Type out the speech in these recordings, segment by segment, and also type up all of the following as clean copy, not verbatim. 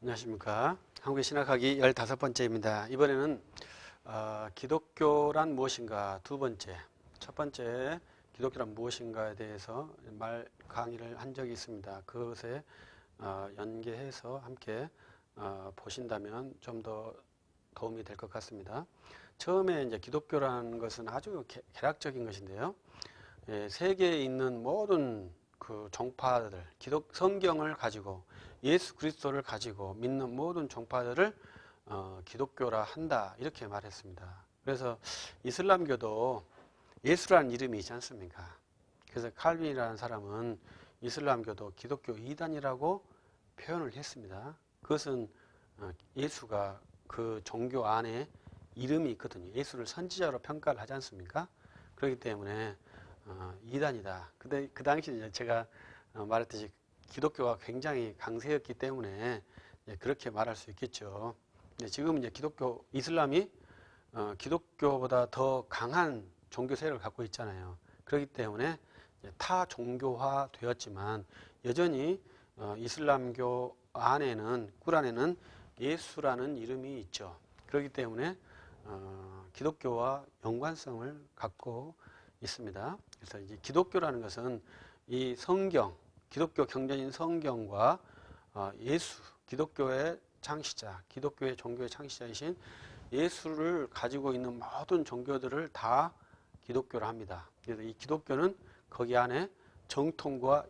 안녕하십니까. 한국의 신학하기 15번째입니다. 이번에는 기독교란 무엇인가 두 번째, 첫 번째 기독교란 무엇인가에 대해서 강의를 한 적이 있습니다. 그것에 연계해서 함께 보신다면 좀 더 도움이 될 것 같습니다. 처음에 이제 기독교라는 것은 아주 개략적인 것인데요. 세계에 있는 모든 그 종파들, 성경을 가지고 예수 그리스도를 가지고 믿는 모든 종파들을 기독교라 한다 이렇게 말했습니다. 그래서 이슬람교도 예수라는 이름이 있지 않습니까? 그래서 칼빈이라는 사람은 이슬람교도 기독교 이단이라고 표현을 했습니다. 그것은 예수가 그 종교 안에 이름이 있거든요. 예수를 선지자로 평가를 하지 않습니까? 그렇기 때문에 이단이다. 근데 그 당시 제가 말했듯이 기독교가 굉장히 강세였기 때문에 그렇게 말할 수 있겠죠. 지금 이제 이슬람이 기독교보다 더 강한 종교 세력을 갖고 있잖아요. 그렇기 때문에 타 종교화 되었지만 여전히 이슬람교 안에는 꿀안에는 예수라는 이름이 있죠. 그렇기 때문에 기독교와 연관성을 갖고 있습니다. 그래서 이제 기독교라는 것은 이 성경, 기독교 경전인 성경과 예수, 기독교의 창시자, 기독교의 종교의 창시자이신 예수를 가지고 있는 모든 종교들을 다 기독교라 합니다. 그래서 이 기독교는 거기 안에 정통과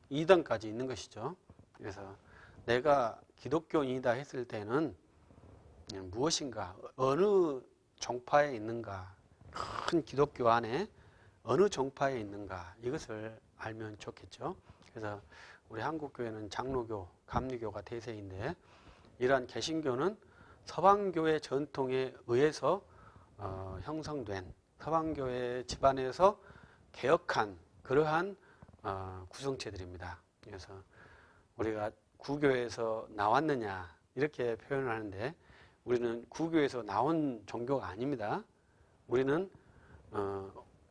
이단까지 있는 것이죠. 그래서 내가 기독교인이다 했을 때는 무엇인가, 어느 종파에 있는가, 큰 기독교 안에 어느 종파에 있는가 이것을 알면 좋겠죠. 그래서 우리 한국교회는 장로교, 감리교가 대세인데 이러한 개신교는 서방교회 전통에 의해서 형성된 서방교회 집안에서 개혁한 그러한 구성체들입니다. 그래서 우리가 구교에서 나왔느냐 이렇게 표현을 하는데 우리는 구교에서 나온 종교가 아닙니다. 우리는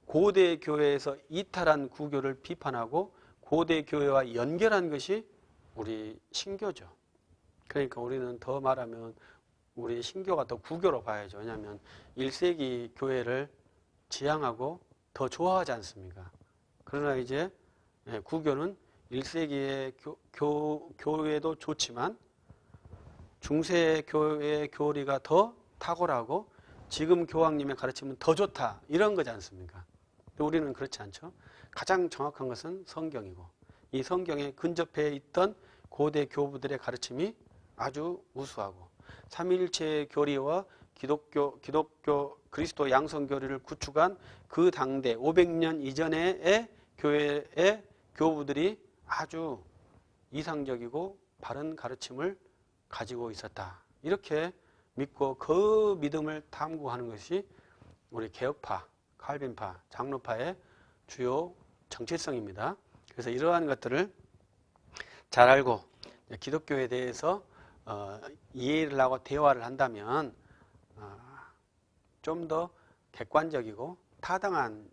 고대 교회에서 이탈한 구교를 비판하고 고대 교회와 연결한 것이 우리 신교죠. 그러니까 우리는 더 말하면 우리 신교가 더 구교로 봐야죠. 왜냐하면 1세기 교회를 지향하고 더 좋아하지 않습니까? 그러나 이제 구교는 1세기의 교회도 좋지만 중세 교회의 교리가 더 탁월하고 지금 교황님의 가르침은 더 좋다 이런 거지 않습니까? 우리는 그렇지 않죠. 가장 정확한 것은 성경이고 이 성경에 근접해 있던 고대 교부들의 가르침이 아주 우수하고 삼위일체 교리와 기독교 그리스도 양성교리를 구축한 그 당대 500년 이전의 교회의 교부들이 아주 이상적이고 바른 가르침을 가지고 있었다. 이렇게 믿고 그 믿음을 탐구하는 것이 우리 개혁파, 칼빈파, 장로파의 주요 정체성입니다. 그래서 이러한 것들을 잘 알고 기독교에 대해서 이해를 하고 대화를 한다면 좀 더 객관적이고 타당한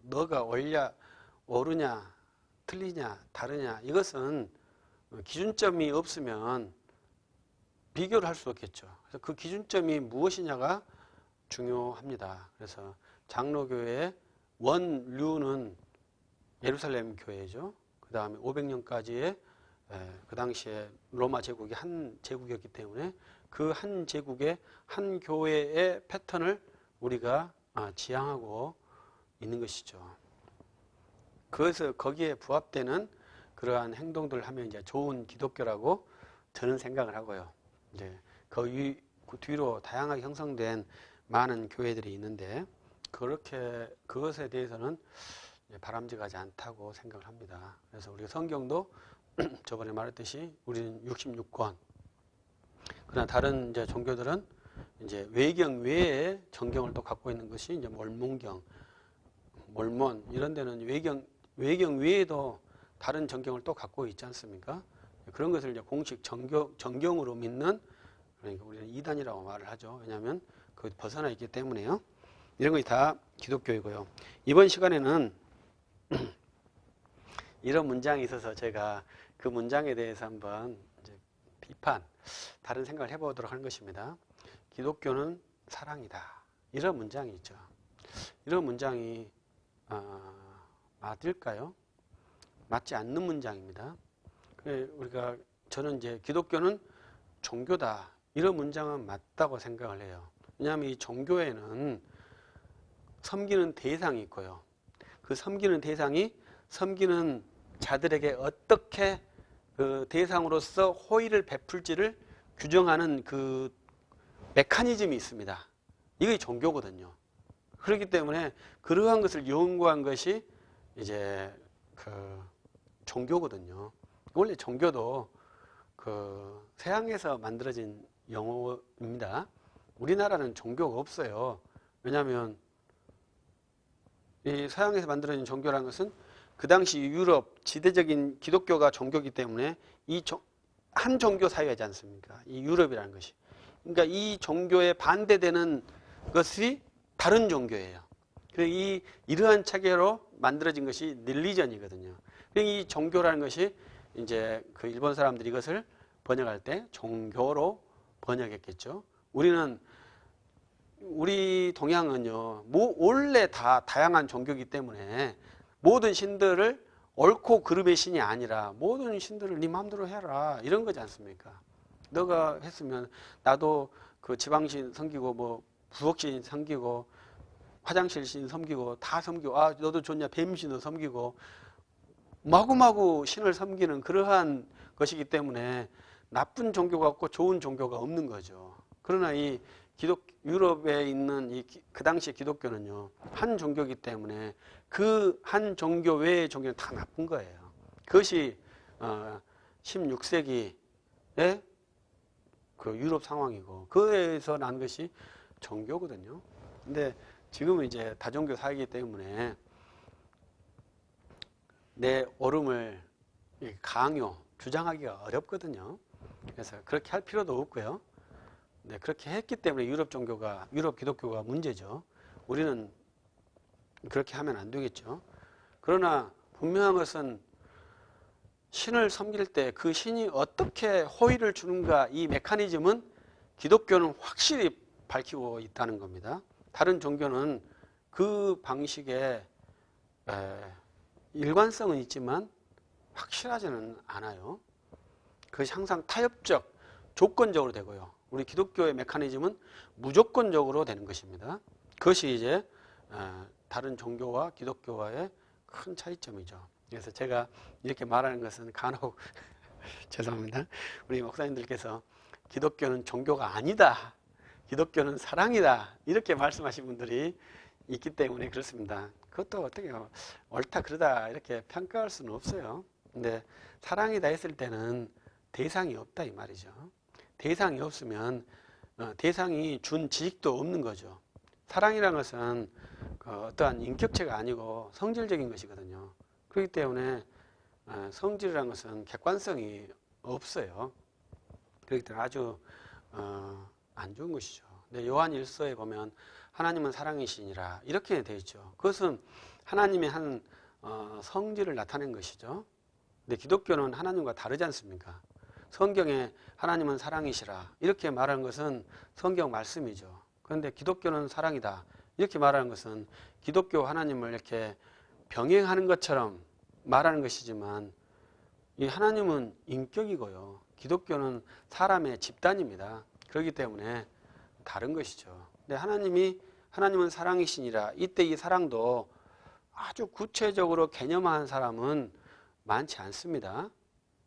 너가 옳으냐 틀리냐 다르냐 이것은 기준점이 없으면 비교를 할 수 없겠죠. 그래서 그 기준점이 무엇이냐가 중요합니다. 그래서 장로교회의 원류는 예루살렘 교회죠. 그 다음에 500년까지의 그 당시에 로마 제국이 한 제국이었기 때문에 그 한 제국의 한 교회의 패턴을 우리가 지향하고 있는 것이죠. 그래서 거기에 부합되는 그러한 행동들을 하면 이제 좋은 기독교라고 저는 생각을 하고요. 이제 그 뒤로 다양하게 형성된 많은 교회들이 있는데 그것에 대해서는 바람직하지 않다고 생각을 합니다. 그래서 우리가 성경도 저번에 말했듯이 우리는 66권. 그러나 다른 이제 종교들은 이제 외경 외에 정경을 또 갖고 있는 것이 이제 몰몬경, 몰몬 이런 데는 외경 외에도 다른 정경을 또 갖고 있지 않습니까? 그런 것을 이제 공식 정경으로 믿는 그러니까 우리는 이단이라고 말을 하죠. 왜냐하면 그 벗어나 있기 때문에요. 이런 것이 다 기독교이고요. 이번 시간에는 이런 문장이 있어서 제가 그 문장에 대해서 한번 이제 비판, 다른 생각을 해보도록 하는 것입니다. 기독교는 사랑이다. 이런 문장이 있죠. 이런 문장이 맞을까요? 맞지 않는 문장입니다. 저는 이제 기독교는 종교다. 이런 문장은 맞다고 생각을 해요. 왜냐하면 이 종교에는 섬기는 대상이 있고요. 그 섬기는 대상이 섬기는 자들에게 어떻게 그 대상으로서 호의를 베풀지를 규정하는 그 메커니즘이 있습니다. 이게 종교거든요. 그렇기 때문에 그러한 것을 연구한 것이 이제 그 종교거든요. 원래 종교도 그 서양에서 만들어진 용어입니다. 우리나라는 종교가 없어요. 왜냐하면 이 서양에서 만들어진 종교라는 것은 그 당시 유럽 지대적인 기독교가 종교이기 때문에 한 종교 사회이지 않습니까? 이 유럽이라는 것이. 그러니까 이 종교에 반대되는 것이 다른 종교예요. 이러한 체계로 만들어진 것이 릴리전이거든요. 이 종교라는 것이 이제 그 일본 사람들이 이것을 번역할 때 종교로 번역했겠죠. 우리 동양은요, 원래 다 다양한 종교이기 때문에 모든 신들을 옳고 그름의 신이 아니라 모든 신들을 네 마음대로 해라. 이런 거지 않습니까? 너가 했으면 나도 그 지방신 섬기고 뭐 부엌신 섬기고 화장실 신 섬기고 다 섬기고 너도 좋냐 뱀신도 섬기고 마구마구 신을 섬기는 그러한 것이기 때문에 나쁜 종교가 없고 좋은 종교가 없는 거죠. 그러나 이 유럽에 있는 그 당시 기독교는요, 한 종교이기 때문에 그 한 종교 외의 종교는 다 나쁜 거예요. 그것이 16세기의 그 유럽 상황이고, 그에서 난 것이 종교거든요. 근데 지금은 이제 다종교 사회이기 때문에 내 옳음을 주장하기가 어렵거든요. 그래서 그렇게 할 필요도 없고요. 네, 그렇게 했기 때문에 유럽 기독교가 문제죠. 우리는 그렇게 하면 안 되겠죠. 그러나 분명한 것은 신을 섬길 때 그 신이 어떻게 호의를 주는가, 이 메커니즘은 기독교는 확실히 밝히고 있다는 겁니다. 다른 종교는 그 방식에 일관성은 있지만 확실하지는 않아요. 그것이 항상 타협적, 조건적으로 되고요. 우리 기독교의 메커니즘은 무조건적으로 되는 것입니다. 그것이 이제 다른 종교와 기독교와의 큰 차이점이죠. 그래서 제가 이렇게 말하는 것은 간혹 죄송합니다. 우리 목사님들께서 기독교는 종교가 아니다. 기독교는 사랑이다. 이렇게 말씀하신 분들이 있기 때문에 그렇습니다. 그것도 어떻게 옳다 그러다 이렇게 평가할 수는 없어요. 근데 사랑이다 했을 때는 대상이 없다 이 말이죠. 대상이 없으면 대상이 준 지식도 없는 거죠. 사랑이라는 것은 어떠한 인격체가 아니고 성질적인 것이거든요. 그렇기 때문에 성질이라는 것은 객관성이 없어요. 그렇기 때문에 아주 안 좋은 것이죠. 근데 요한 1서에 보면 하나님은 사랑이시니라 이렇게 되어 있죠. 그것은 하나님의 한 성질을 나타낸 것이죠. 근데 기독교는 하나님과 다르지 않습니까? 성경에 하나님은 사랑이시라 이렇게 말하는 것은 성경 말씀이죠. 그런데 기독교는 사랑이다 이렇게 말하는 것은 기독교 하나님을 이렇게 병행하는 것처럼 말하는 것이지만 이 하나님은 인격이고요. 기독교는 사람의 집단입니다. 그렇기 때문에 다른 것이죠. 근데 하나님은 사랑이시니라. 이때 이 사랑도 아주 구체적으로 개념화한 사람은 많지 않습니다.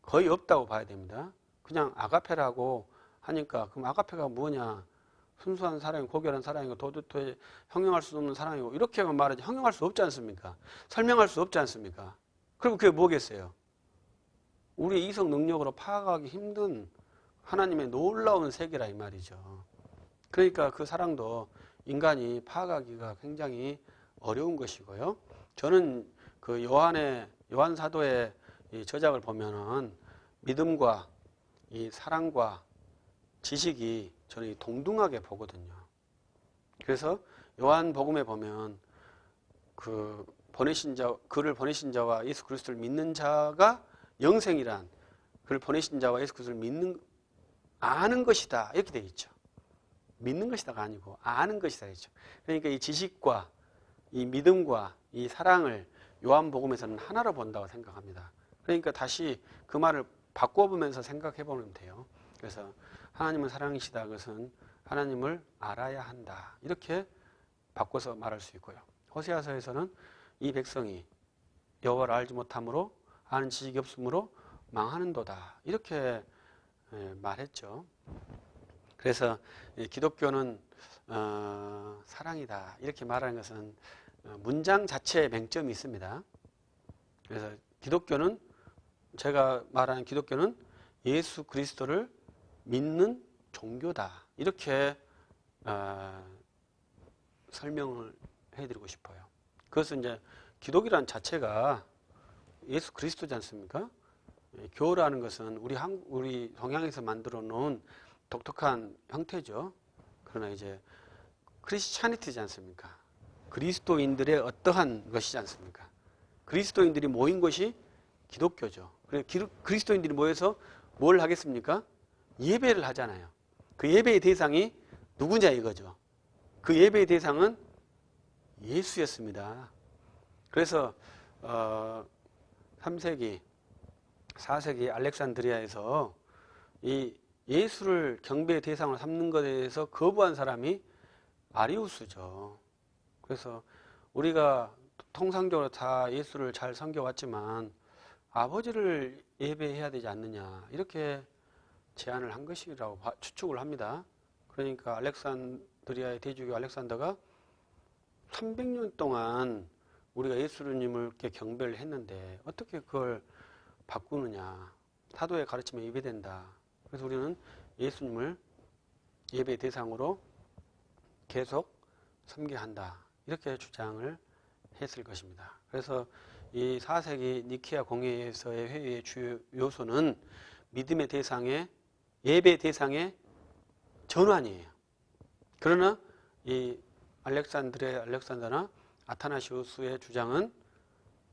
거의 없다고 봐야 됩니다. 그냥 아가페라고 하니까 그럼 아가페가 뭐냐? 순수한 사랑이고 고결한 사랑이고 도저히 형용할 수 없는 사랑이고 이렇게만 말하지 형용할 수 없지 않습니까? 설명할 수 없지 않습니까? 그럼 그게 뭐겠어요? 우리 이성 능력으로 파악하기 힘든 하나님의 놀라운 세계라 이 말이죠. 그러니까 그 사랑도 인간이 파악하기가 굉장히 어려운 것이고요. 저는 그 요한 사도의 이 저작을 보면은 믿음과 이 사랑과 지식이 저는 동등하게 보거든요. 그래서 요한복음에 보면 그를 보내신 자와 예수 그리스도를 믿는 자가 영생이란 그를 보내신 자와 예수 그리스도를 믿는 아는 것이다 이렇게 되어 있죠. 믿는 것이다가 아니고 아는 것이다 했죠. 그러니까 이 지식과 이 믿음과 이 사랑을 요한복음에서는 하나로 본다고 생각합니다. 그러니까 다시 그 말을 바꿔보면서 생각해 보면 돼요. 그래서 하나님은 사랑이시다. 그것은 하나님을 알아야 한다. 이렇게 바꿔서 말할 수 있고요. 호세아서에서는 이 백성이 여호와를 알지 못함으로 아는 지식이 없으므로 망하는도다. 이렇게 말했죠. 그래서 기독교는 사랑이다. 이렇게 말하는 것은 문장 자체에 맹점이 있습니다. 그래서 기독교는 제가 말하는 기독교는 예수 그리스도를 믿는 종교다. 이렇게 설명을 해드리고 싶어요. 그것은 이제 기독이라는 자체가 예수 그리스도지 않습니까? 교라는 것은 우리 동양에서 만들어 놓은 독특한 형태죠. 그러나 이제 크리스찬이티지 않습니까? 그리스도인들의 어떠한 것이지 않습니까? 그리스도인들이 모인 것이 기독교죠. 그리스도인들이 모여서 뭘 하겠습니까? 예배를 하잖아요. 그 예배의 대상이 누구냐 이거죠. 그 예배의 대상은 예수였습니다. 그래서 3세기, 4세기 알렉산드리아에서 이 예수를 경배의 대상으로 삼는 것에 대해서 거부한 사람이 아리우스죠. 그래서 우리가 통상적으로 다 예수를 잘 섬겨왔지만 아버지를 예배해야 되지 않느냐 이렇게 제안을 한 것이라고 추측을 합니다. 그러니까 알렉산드리아의 대주교 알렉산더가 300년 동안 우리가 예수님을 경배를 했는데 어떻게 그걸 바꾸느냐. 사도의 가르침에 예배된다. 그래서 우리는 예수님을 예배의 대상으로 계속 섬겨야 한다. 이렇게 주장을 했을 것입니다. 그래서 이 4세기 니케아 공회에서의 회의의 주요 요소는 믿음의 대상의 예배 대상의 전환이에요. 그러나 이 알렉산더나 아타나시우스의 주장은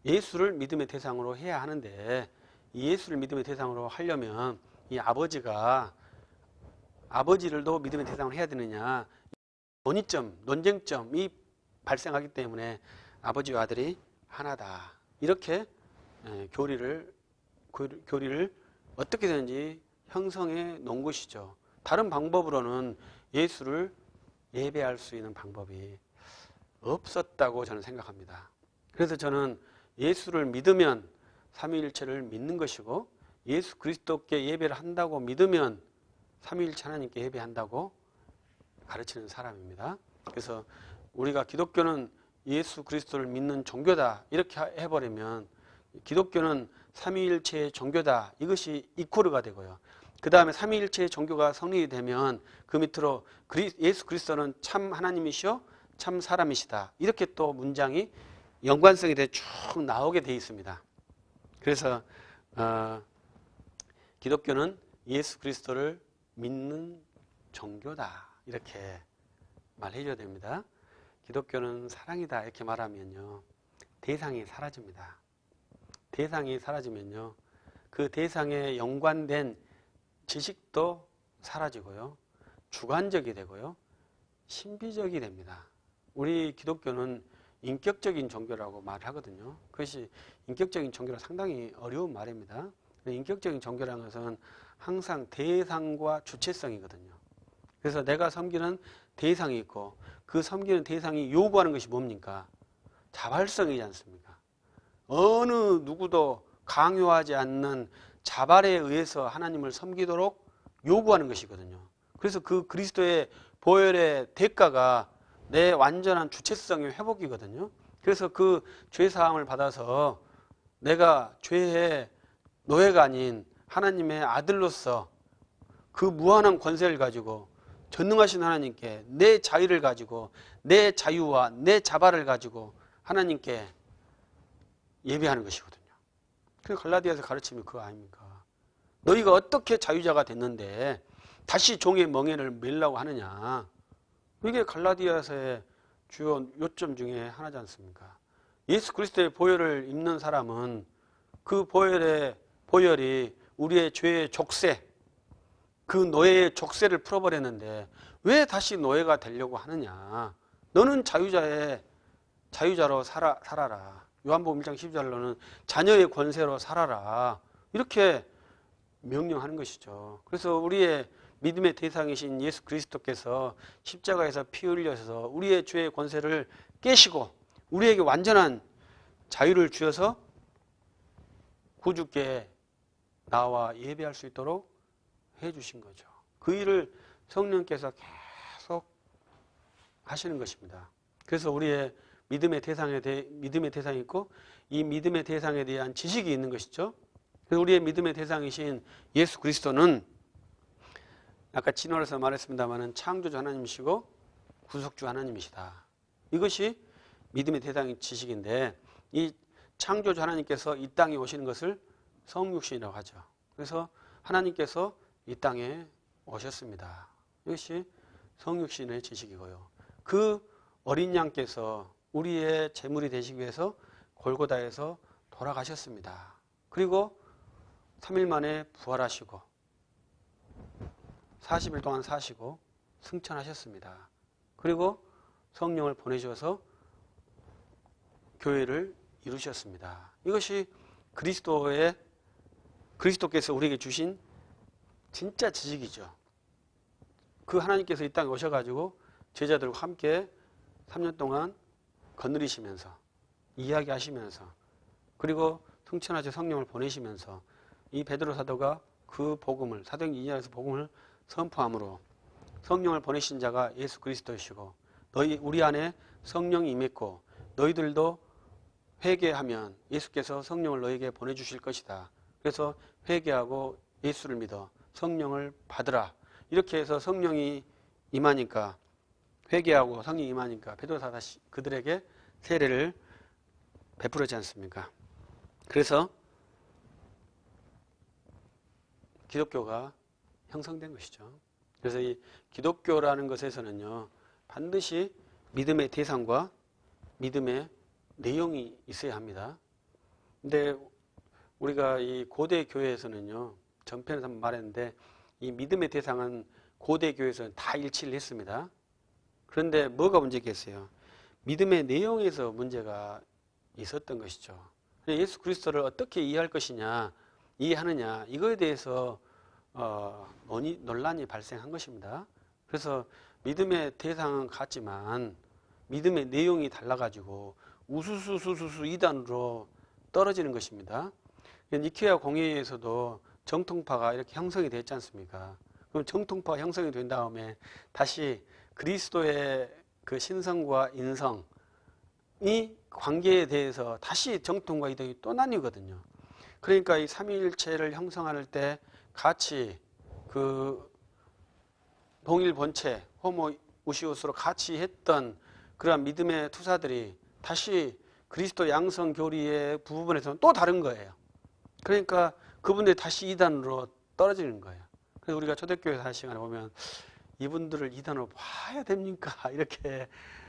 예수를 믿음의 대상으로 해야 하는데 이 예수를 믿음의 대상으로 하려면 이 아버지를도 믿음의 대상으로 해야 되느냐 논쟁점이 발생하기 때문에 아버지와 아들이 하나다. 이렇게 교리를 어떻게든지 형성해 놓은 것이죠. 다른 방법으로는 예수를 예배할 수 있는 방법이 없었다고 저는 생각합니다. 그래서 저는 예수를 믿으면 삼위일체를 믿는 것이고 예수 그리스도께 예배를 한다고 믿으면 삼위일체 하나님께 예배한다고 가르치는 사람입니다. 그래서 우리가 기독교는 예수 그리스도를 믿는 종교다 이렇게 해버리면 기독교는 삼위일체의 종교다 이것이 이코르가 되고요. 그 다음에 삼위일체의 종교가 성립이 되면 그 밑으로 예수 그리스도는 참 하나님이시오 참 사람이시다 이렇게 또 문장이 연관성이 돼 쭉 나오게 돼 있습니다. 그래서 기독교는 예수 그리스도를 믿는 종교다 이렇게 말해줘야 됩니다. 기독교는 사랑이다 이렇게 말하면요 대상이 사라집니다. 대상이 사라지면요 그 대상에 연관된 지식도 사라지고요 주관적이 되고요 신비적이 됩니다. 우리 기독교는 인격적인 종교라고 말하거든요. 그것이 인격적인 종교라 상당히 어려운 말입니다. 인격적인 종교라는 것은 항상 대상과 주체성이거든요. 그래서 내가 섬기는 대상이 있고 그 섬기는 대상이 요구하는 것이 뭡니까? 자발성이지 않습니까? 어느 누구도 강요하지 않는 자발에 의해서 하나님을 섬기도록 요구하는 것이거든요. 그래서 그 그리스도의 보혈의 대가가 내 완전한 주체성의 회복이거든요. 그래서 그 죄사함을 받아서 내가 죄의 노예가 아닌 하나님의 아들로서 그 무한한 권세를 가지고 전능하신 하나님께 내 자유를 가지고 내 자유와 내 자발을 가지고 하나님께 예배하는 것이거든요. 그 갈라디아서 가르침이 그거 아닙니까? 너희가 어떻게 자유자가 됐는데 다시 종의 멍에를 매려고 하느냐. 이게 갈라디아서의 주요 요점 중에 하나지 않습니까? 예수 그리스도의 보혈을 입는 사람은 그 보혈이 우리의 죄의 족쇄, 그 노예의 족쇄를 풀어버렸는데 왜 다시 노예가 되려고 하느냐. 너는 자유자로 살아라. 요한복음 1장 12절로는 자녀의 권세로 살아라. 이렇게 명령하는 것이죠. 그래서 우리의 믿음의 대상이신 예수 그리스도께서 십자가에서 피 흘려서 우리의 죄의 권세를 깨시고 우리에게 완전한 자유를 주셔서 구주께 나와 예배할 수 있도록 해주신 거죠. 그 일을 성령께서 계속 하시는 것입니다. 그래서 우리의 믿음의 대상이 있고 이 믿음의 대상에 대한 지식이 있는 것이죠. 그래서 우리의 믿음의 대상이신 예수 그리스도는 아까 진화로서 말했습니다마는 창조주 하나님이시고 구속주 하나님이시다. 이것이 믿음의 대상인 지식인데 이 창조주 하나님께서 이 땅에 오시는 것을 성육신이라고 하죠. 그래서 하나님께서 이 땅에 오셨습니다. 이것이 성육신의 지식이고요. 그 어린 양께서 우리의 제물이 되시기 위해서 골고다에서 돌아가셨습니다. 그리고 3일 만에 부활하시고 40일 동안 사시고 승천하셨습니다. 그리고 성령을 보내셔서 교회를 이루셨습니다. 이것이 그리스도께서 우리에게 주신 진짜 지식이죠. 그 하나님께서 이 땅에 오셔가지고 제자들과 함께 3년 동안 거느리시면서 이야기하시면서 그리고 승천하셔 성령을 보내시면서 이 베드로 사도가 그 복음을 사도행 2장에서 복음을 선포함으로 성령을 보내신 자가 예수 그리스도이시고 우리 안에 성령이 임했고 너희들도 회개하면 예수께서 성령을 너희에게 보내주실 것이다. 그래서 회개하고 예수를 믿어 성령을 받으라. 이렇게 해서 성령이 임하니까 회개하고 성령이 임하니까 베드로 사도가 그들에게 세례를 베풀었지 않습니까? 그래서 기독교가 형성된 것이죠. 그래서 이 기독교라는 것에서는요, 반드시 믿음의 대상과 믿음의 내용이 있어야 합니다. 근데 우리가 이 고대 교회에서는요, 전편에서 한번 말했는데, 이 믿음의 대상은 고대 교회에서는 다 일치를 했습니다. 그런데 뭐가 문제겠어요? 믿음의 내용에서 문제가 있었던 것이죠. 예수 그리스도를 어떻게 이해할 것이냐, 이해하느냐, 이거에 대해서 논란이 발생한 것입니다. 그래서 믿음의 대상은 같지만 믿음의 내용이 달라가지고 우수수 이단으로 떨어지는 것입니다. 니케아 공회에서도 정통파가 이렇게 형성이 됐지 않습니까? 그럼 정통파가 형성이 된 다음에 다시 그리스도의 그 신성과 인성이 관계에 대해서 다시 정통과 이단이 또 나뉘거든요. 그러니까 이 삼위일체를 형성할 때 같이 그 동일 본체 호모우시우스로 같이 했던 그러한 믿음의 투사들이 다시 그리스도 양성 교리의 부분에서는 또 다른 거예요. 그러니까 그분들이 다시 이단으로 떨어지는 거예요. 그래서 우리가 초대교회 할 시간에 보면 이분들을 이단으로 봐야 됩니까? 이렇게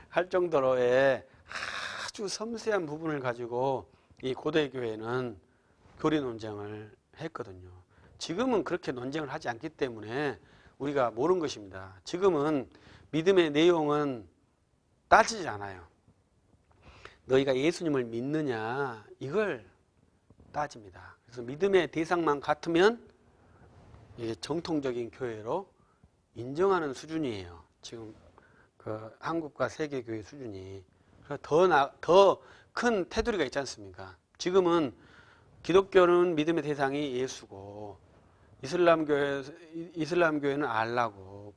할 정도로의 아주 섬세한 부분을 가지고 이 고대 교회는 교리 논쟁을 했거든요. 지금은 그렇게 논쟁을 하지 않기 때문에 우리가 모르는 것입니다. 지금은 믿음의 내용은 따지지 않아요. 너희가 예수님을 믿느냐 이걸 따집니다. 그래서 믿음의 대상만 같으면 이게 정통적인 교회로 인정하는 수준이에요. 지금 그 한국과 세계 교회 수준이. 더 큰 테두리가 있지 않습니까? 지금은 기독교는 믿음의 대상이 예수고 이슬람교회는 알라고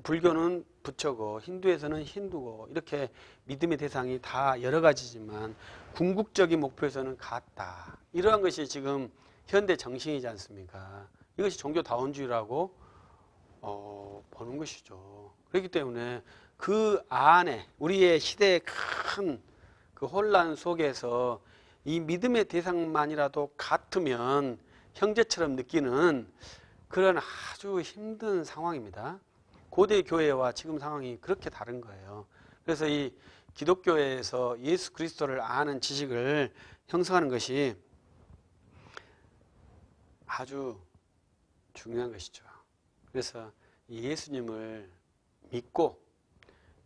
불교는 부처고 힌두에서는 힌두고 이렇게 믿음의 대상이 다 여러 가지지만 궁극적인 목표에서는 같다. 이러한 것이 지금 현대 정신이지 않습니까? 이것이 종교다원주의라고 보는 것이죠. 그렇기 때문에 그 안에 우리의 시대의 큰 그 혼란 속에서 이 믿음의 대상만이라도 같으면 형제처럼 느끼는 그런 아주 힘든 상황입니다. 고대 교회와 지금 상황이 그렇게 다른 거예요. 그래서 이 기독교에서 예수 그리스도를 아는 지식을 형성하는 것이 아주 중요한 것이죠. 그래서 예수님을 믿고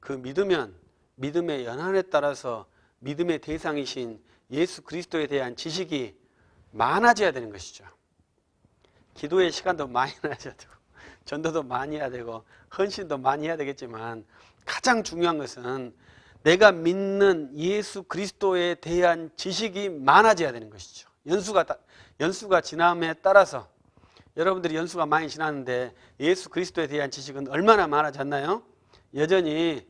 그 믿으면 믿음의 연한에 따라서 믿음의 대상이신 예수 그리스도에 대한 지식이 많아져야 되는 것이죠. 기도의 시간도 많이 나야 되고 전도도 많이 해야 되고 헌신도 많이 해야 되겠지만 가장 중요한 것은 내가 믿는 예수 그리스도에 대한 지식이 많아져야 되는 것이죠. 연수가 지남에 따라서 여러분들이 연수가 많이 지났는데 예수 그리스도에 대한 지식은 얼마나 많아졌나요? 여전히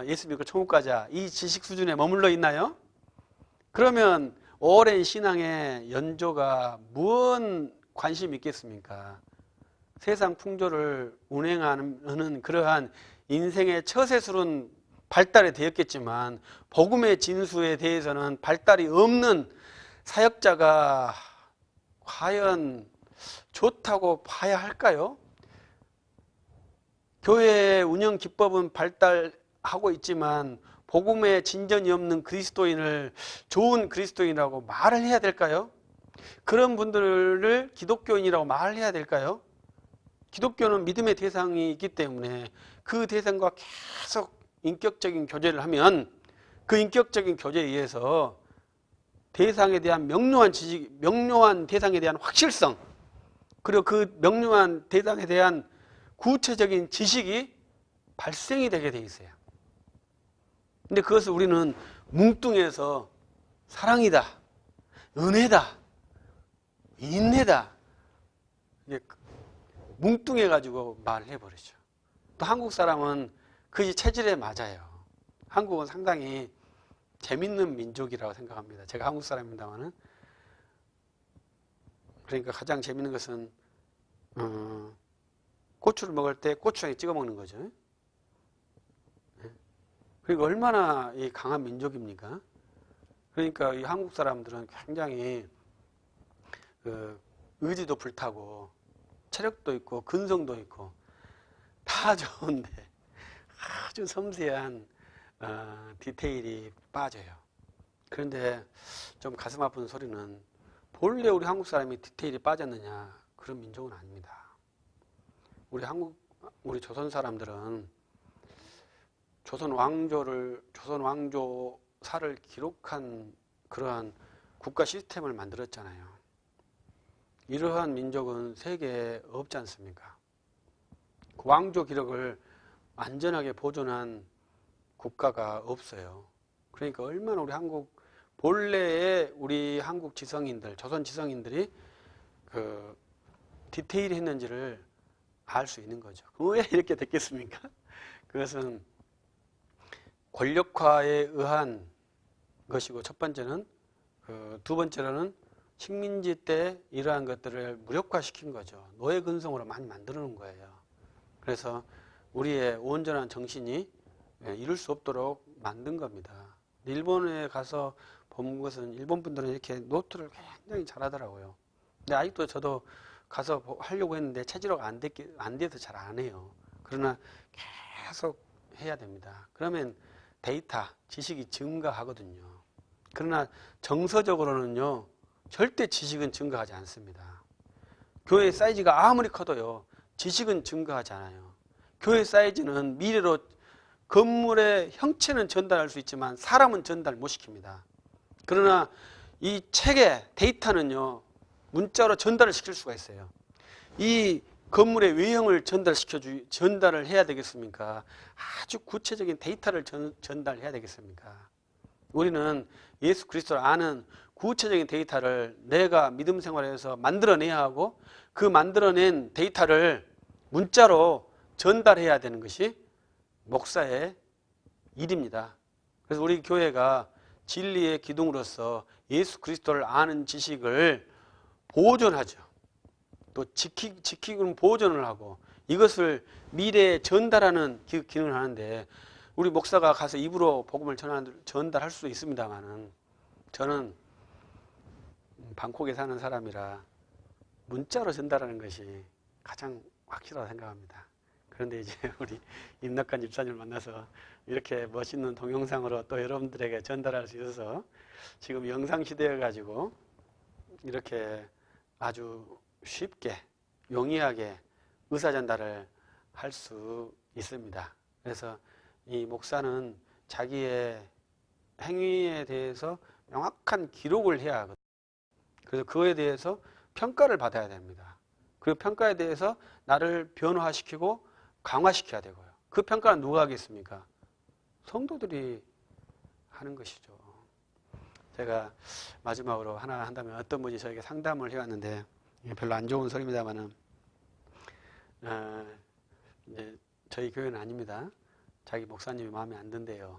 예수 믿고 천국 가자 이 지식 수준에 머물러 있나요? 그러면 오랜 신앙의 연조가 무언 관심이 있겠습니까? 세상 풍조를 운행하는 그러한 인생의 처세술은 발달이 되었겠지만 복음의 진수에 대해서는 발달이 없는 사역자가 과연 좋다고 봐야 할까요? 교회 운영 기법은 발달하고 있지만 복음에 진전이 없는 그리스도인을 좋은 그리스도인이라고 말을 해야 될까요? 그런 분들을 기독교인이라고 말해야 될까요? 기독교는 믿음의 대상이 있기 때문에 그 대상과 계속 인격적인 교제를 하면 그 인격적인 교제에 의해서 대상에 대한 명료한 지식, 명료한 대상에 대한 확실성, 그리고 그 명료한 대상에 대한 구체적인 지식이 발생이 되게 돼 있어요. 근데 그것을 우리는 뭉뚱해서 사랑이다, 은혜다, 인내다 뭉뚱해가지고 말을 해버리죠. 또 한국 사람은 그게 체질에 맞아요. 한국은 상당히 재밌는 민족이라고 생각합니다. 제가 한국 사람입니다만은. 그러니까 가장 재밌는 것은 고추를 먹을 때 고추장에 찍어 먹는 거죠. 그리고 얼마나 이 강한 민족입니까? 그러니까 이 한국 사람들은 굉장히 의지도 불타고 체력도 있고 근성도 있고 다 좋은데 아주 섬세한 디테일이 빠져요. 그런데 좀 가슴 아픈 소리는 본래 우리 한국 사람이 디테일이 빠졌느냐, 그런 민족은 아닙니다. 우리 조선 사람들은 조선 왕조사를 기록한 그러한 국가 시스템을 만들었잖아요. 이러한 민족은 세계에 없지 않습니까? 그 왕조 기록을 안전하게 보존한 국가가 없어요. 그러니까 얼마나 본래의 우리 한국 지성인들, 조선 지성인들이 그 디테일했는지를 알 수 있는 거죠. 왜 이렇게 됐겠습니까? 그것은 권력화에 의한 것이고 첫 번째는, 두 번째로는 식민지 때 이러한 것들을 무력화시킨 거죠. 노예 근성으로 많이 만들어 놓은 거예요. 그래서 우리의 온전한 정신이 이룰 수 없도록 만든 겁니다. 일본에 가서 본 것은 일본 분들은 이렇게 노트를 굉장히 잘하더라고요. 근데 아직도 저도 가서 하려고 했는데 체질화가 안 돼서 잘 안 해요. 그러나 계속 해야 됩니다. 그러면 데이터, 지식이 증가하거든요. 그러나 정서적으로는요, 절대 지식은 증가하지 않습니다. 교회 사이즈가 아무리 커도요, 지식은 증가하지 않아요. 교회 사이즈는 미래로 건물의 형체는 전달할 수 있지만 사람은 전달 못 시킵니다. 그러나 이 책의 데이터는요, 문자로 전달을 시킬 수가 있어요. 이 건물의 외형을 전달을 해야 되겠습니까? 아주 구체적인 데이터를 전달해야 되겠습니까? 우리는 예수 그리스도를 아는 구체적인 데이터를 내가 믿음 생활에서 만들어내야 하고, 그 만들어낸 데이터를 문자로 전달해야 되는 것이 목사의 일입니다. 그래서 우리 교회가 진리의 기둥으로서 예수 그리스도를 아는 지식을 보존하죠. 또 지키고는 보존을 하고 이것을 미래에 전달하는 기능을 하는데, 우리 목사가 가서 입으로 복음을 전달할 수도 있습니다만은, 저는 방콕에 사는 사람이라 문자로 전달하는 것이 가장 확실하다고 생각합니다. 그런데 이제 우리 임낙관 집사님을 만나서 이렇게 멋있는 동영상으로 또 여러분들에게 전달할 수 있어서, 지금 영상 시대여 가지고 이렇게 아주 쉽게 용이하게 의사 전달을 할 수 있습니다. 그래서 이 목사는 자기의 행위에 대해서 명확한 기록을 해야 하거든요. 그래서 그거에 대해서 평가를 받아야 됩니다. 그리고 평가에 대해서 나를 변화시키고 강화시켜야 되고요. 그 평가는 누가 하겠습니까? 성도들이 하는 것이죠. 제가 마지막으로 하나 한다면 어떤 분이 저에게 상담을 해왔는데 별로 안 좋은 소리입니다만은 이제 저희 교회는 아닙니다. 자기 목사님이 마음에 안 든대요.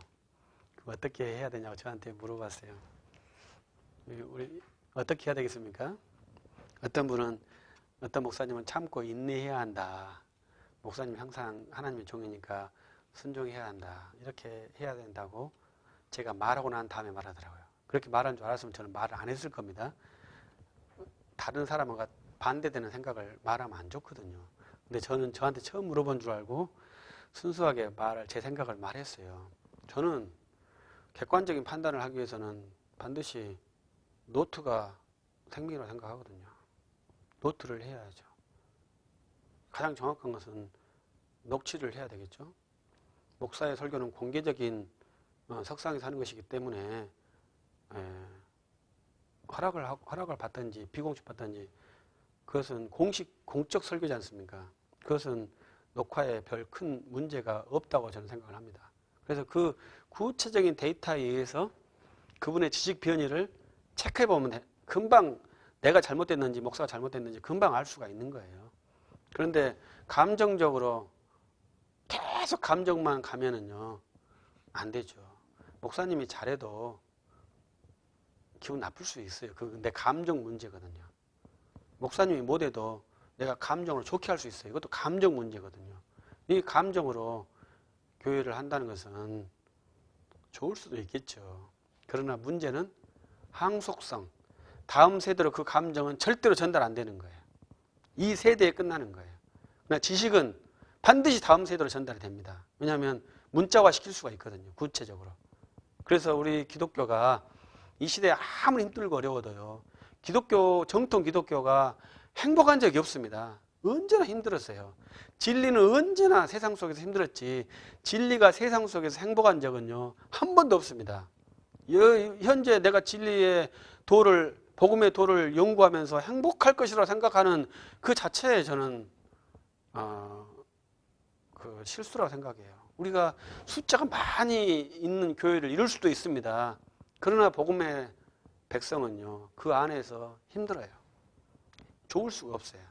어떻게 해야 되냐고 저한테 물어봤어요. 우리 어떻게 해야 되겠습니까? 어떤 분은 어떤 목사님은 참고 인내해야 한다. 목사님 항상 하나님의 종이니까 순종해야 한다. 이렇게 해야 된다고 제가 말하고 난 다음에 말하더라고요. 그렇게 말한 줄 알았으면 저는 말을 안 했을 겁니다. 다른 사람과 반대되는 생각을 말하면 안 좋거든요. 근데 저는 저한테 처음 물어본 줄 알고 순수하게 제 생각을 말했어요. 저는 객관적인 판단을 하기 위해서는 반드시 노트가 생명이라고 생각하거든요. 노트를 해야죠. 가장 정확한 것은 녹취를 해야 되겠죠. 목사의 설교는 공개적인 석상에서 하는 것이기 때문에 허락을 받든지 비공식 받든지 그것은 공적 설교지 않습니까? 그것은 녹화에 별 큰 문제가 없다고 저는 생각을 합니다. 그래서 그 구체적인 데이터에 의해서 그분의 지식 변이를 체크해보면 금방 내가 잘못됐는지 목사가 잘못됐는지 금방 알 수가 있는 거예요. 그런데 감정적으로 계속 감정만 가면은요 안 되죠. 목사님이 잘해도 기분 나쁠 수 있어요. 그건 내 감정 문제거든요. 목사님이 못해도 내가 감정으로 좋게 할 수 있어요. 이것도 감정 문제거든요. 이 감정으로 교회를 한다는 것은 좋을 수도 있겠죠. 그러나 문제는 항속성. 다음 세대로 그 감정은 절대로 전달 안 되는 거예요. 이 세대에 끝나는 거예요. 그러나 지식은 반드시 다음 세대로 전달이 됩니다. 왜냐하면 문자화 시킬 수가 있거든요. 구체적으로. 그래서 우리 기독교가 이 시대에 아무리 힘들고 어려워도요. 정통 기독교가 행복한 적이 없습니다. 언제나 힘들었어요. 진리는 언제나 세상 속에서 힘들었지 진리가 세상 속에서 행복한 적은요. 한 번도 없습니다. 현재 내가 진리의 복음의 도를 연구하면서 행복할 것이라고 생각하는 그 자체에 저는 그 실수라고 생각해요. 우리가 숫자가 많이 있는 교회를 이룰 수도 있습니다. 그러나 복음의 백성은요. 그 안에서 힘들어요. 좋을 수가 없어요.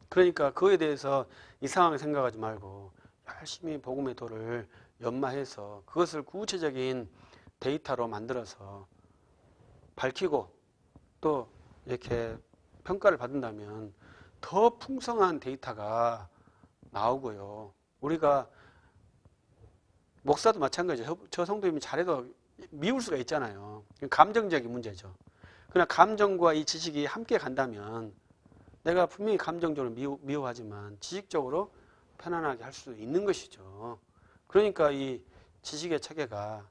그러니까 그에 대해서 이상하게 생각하지 말고 열심히 복음의 도를 연마해서 그것을 구체적인 데이터로 만들어서 밝히고 또 이렇게 평가를 받는다면 더 풍성한 데이터가 나오고요. 우리가 목사도 마찬가지죠. 저 성도님이 잘해도 미울 수가 있잖아요. 감정적인 문제죠. 그러나 감정과 이 지식이 함께 간다면 내가 분명히 감정적으로 미워하지만 지식적으로 편안하게 할 수 있는 것이죠. 그러니까 이 지식의 체계가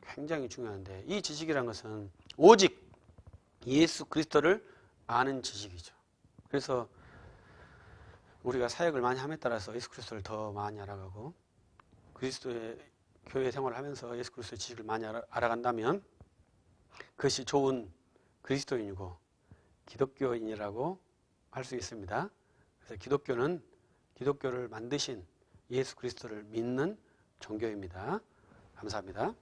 굉장히 중요한데 이 지식이란 것은 오직 예수 그리스도를 아는 지식이죠. 그래서 우리가 사역을 많이 함에 따라서 예수 그리스도를 더 많이 알아가고 그리스도의 교회 생활을 하면서 예수 그리스도의 지식을 많이 알아간다면 그것이 좋은 그리스도인이고 기독교인이라고 할 수 있습니다. 그래서 기독교는 기독교를 만드신 예수 그리스도를 믿는 종교입니다. 감사합니다.